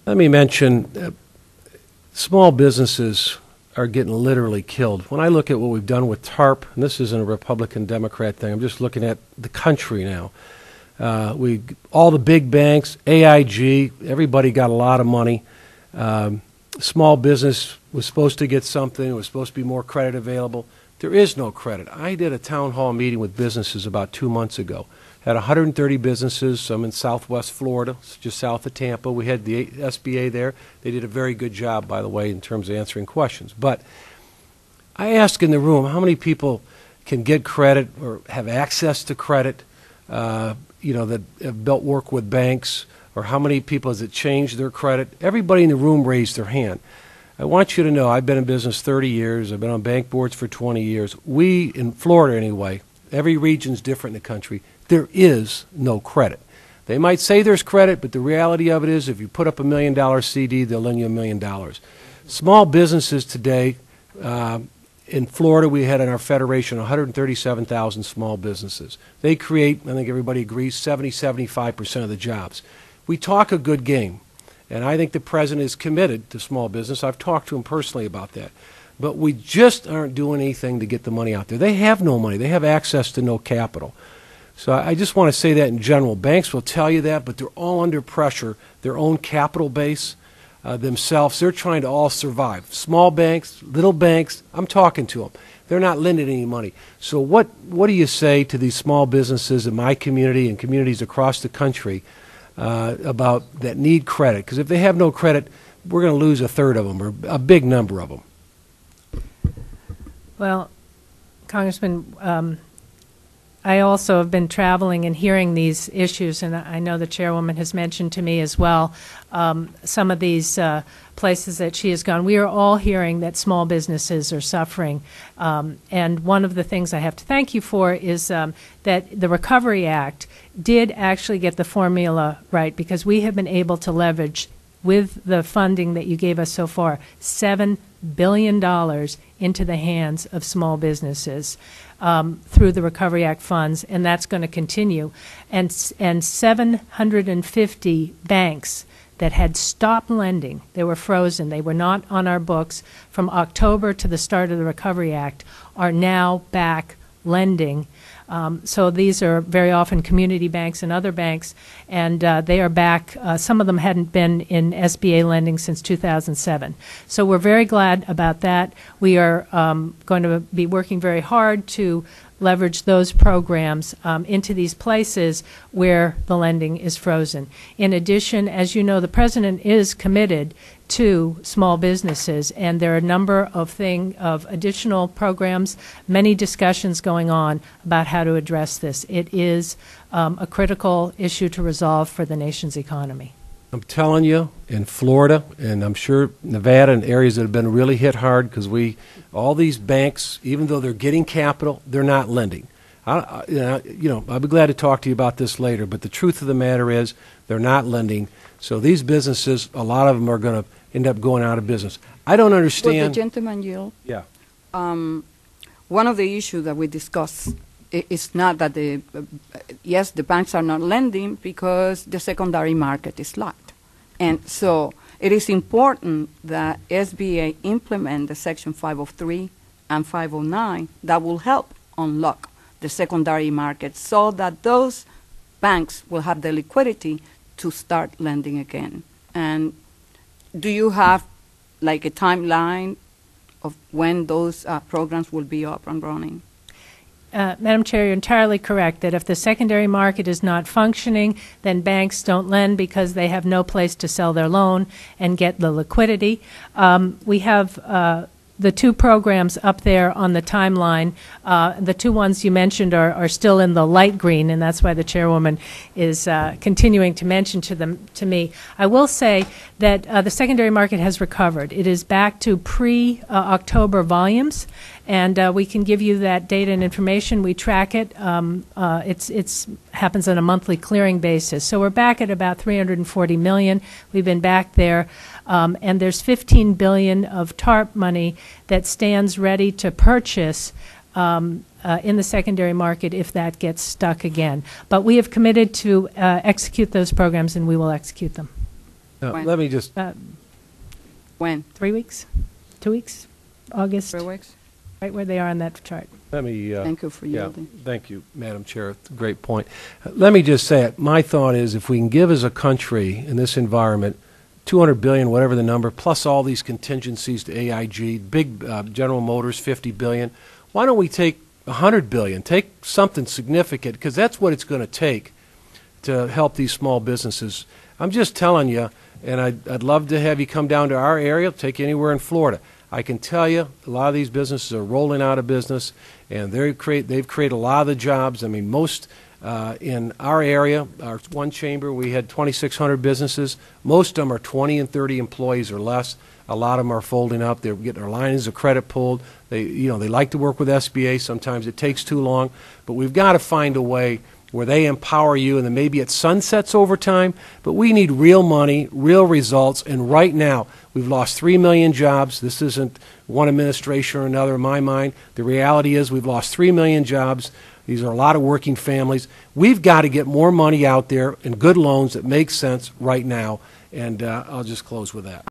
Let me mention small businesses are getting literally killed. When I look at what we've done with TARP, and this isn't a Republican-Democrat thing, I'm just looking at the country now. All the big banks, AIG, everybody got a lot of money. Small business was supposed to get something. It was supposed to be more credit available. There is no credit. I did a town hall meeting with businesses about 2 months ago. Had 130 businesses, some in Southwest Florida, just south of Tampa. We had the SBA there. They did a very good job, by the way, in terms of answering questions. But I asked in the room, how many people can get credit or have access to credit, that have built work with banks, or how many people has it changed their credit? Everybody in the room raised their hand. I want you to know, I've been in business 30 years. I've been on bank boards for 20 years. We, in Florida anyway, every region's different in the country, there is no credit. They might say there's credit, but the reality of it is if you put up $1 million CD, they'll lend you $1 million. Small businesses today, in Florida, we had in our federation 137,000 small businesses. They create, I think everybody agrees, 75% of the jobs. We talk a good game, and I think the president is committed to small business. I've talked to him personally about that. But we just aren't doing anything to get the money out there. They have no money. They have access to no capital. So I just want to say that in general. Banks will tell you that, but they're all under pressure, their own capital base themselves. They're trying to all survive. Small banks, little banks, I'm talking to them. They're not lending any money. So what do you say to these small businesses in my community and communities across the country about that need credit? Because if they have no credit, we're going to lose a third of them or a big number of them. Well, Congressman, I also have been traveling and hearing these issues, and I know the chairwoman has mentioned to me as well some of these places that she has gone. We are all hearing that small businesses are suffering, and one of the things I have to thank you for is that the Recovery Act did actually get the formula right, because we have been able to leverage, with the funding that you gave us so far, $7 billion into the hands of small businesses through the Recovery Act funds, and that's going to continue. And 750 banks that had stopped lending, they were frozen, they were not on our books from October to the start of the Recovery Act, are now back lending. So these are very often community banks and other banks, and they are back. Some of them hadn't been in SBA lending since 2007. So we're very glad about that. We are going to be working very hard to leverage those programs into these places where the lending is frozen. In addition, as you know, the President is committed to small businesses, and there are a number of additional programs, many discussions going on about how to address this. It is a critical issue to resolve for the nation's economy. I'm telling you, in Florida, and I'm sure Nevada and areas that have been really hit hard, because all these banks, even though they're getting capital, they're not lending. I'll be glad to talk to you about this later, but the truth of the matter is they're not lending. So these businesses, a lot of them are going to end up going out of business. I don't understand. Well, the gentleman yield. Yeah. One of the issues that we discussed is not that the banks are not lending because the secondary market is locked. And so it is important that SBA implement the Section 503 and 509 that will help unlock the secondary market so that those banks will have the liquidity to start lending again. And do you have like a timeline of when those programs will be up and running? Madam Chair, you're entirely correct that if the secondary market is not functioning, then banks don't lend because they have no place to sell their loan and get the liquidity. We have the two programs up there on the timeline. The two ones you mentioned are still in the light green, and that's why the chairwoman is continuing to mention to me. I will say that the secondary market has recovered. It is back to pre-October volumes, and we can give you that data and information. We track it. It's happens on a monthly clearing basis. So we're back at about $340 million. We've been back there. And there's $15 billion of TARP money that stands ready to purchase in the secondary market if that gets stuck again. But we have committed to execute those programs, and we will execute them. When? Let me just, When? 3 weeks? 2 weeks? August, 3 weeks? right where they are on that chart. let me. Thank you for yielding. Thank you, Madam Chair. Great point. Let me just say it. My thought is if we can give as a country in this environment 200 billion, whatever the number, plus all these contingencies to AIG, big General Motors, 50 billion, why don't we take 100 billion, take something significant, because that's what it's going to take to help these small businesses. I'm just telling you, and I'd love to have you come down to our area, take you anywhere in Florida. I can tell you a lot of these businesses are rolling out of business, and they've created a lot of the jobs. I mean, most in our area, our one chamber, we had 2,600 businesses. Most of them are 20 and 30 employees or less. A lot of them are folding up. They're getting their lines of credit pulled. They like to work with SBA. Sometimes it takes too long, but we've got to find a way where they empower you, and then maybe it sunsets over time. But we need real money, real results, and right now we've lost 3 million jobs. This isn't one administration or another in my mind. The reality is we've lost 3 million jobs. These are a lot of working families. We've got to get more money out there and good loans that make sense right now, and I'll just close with that.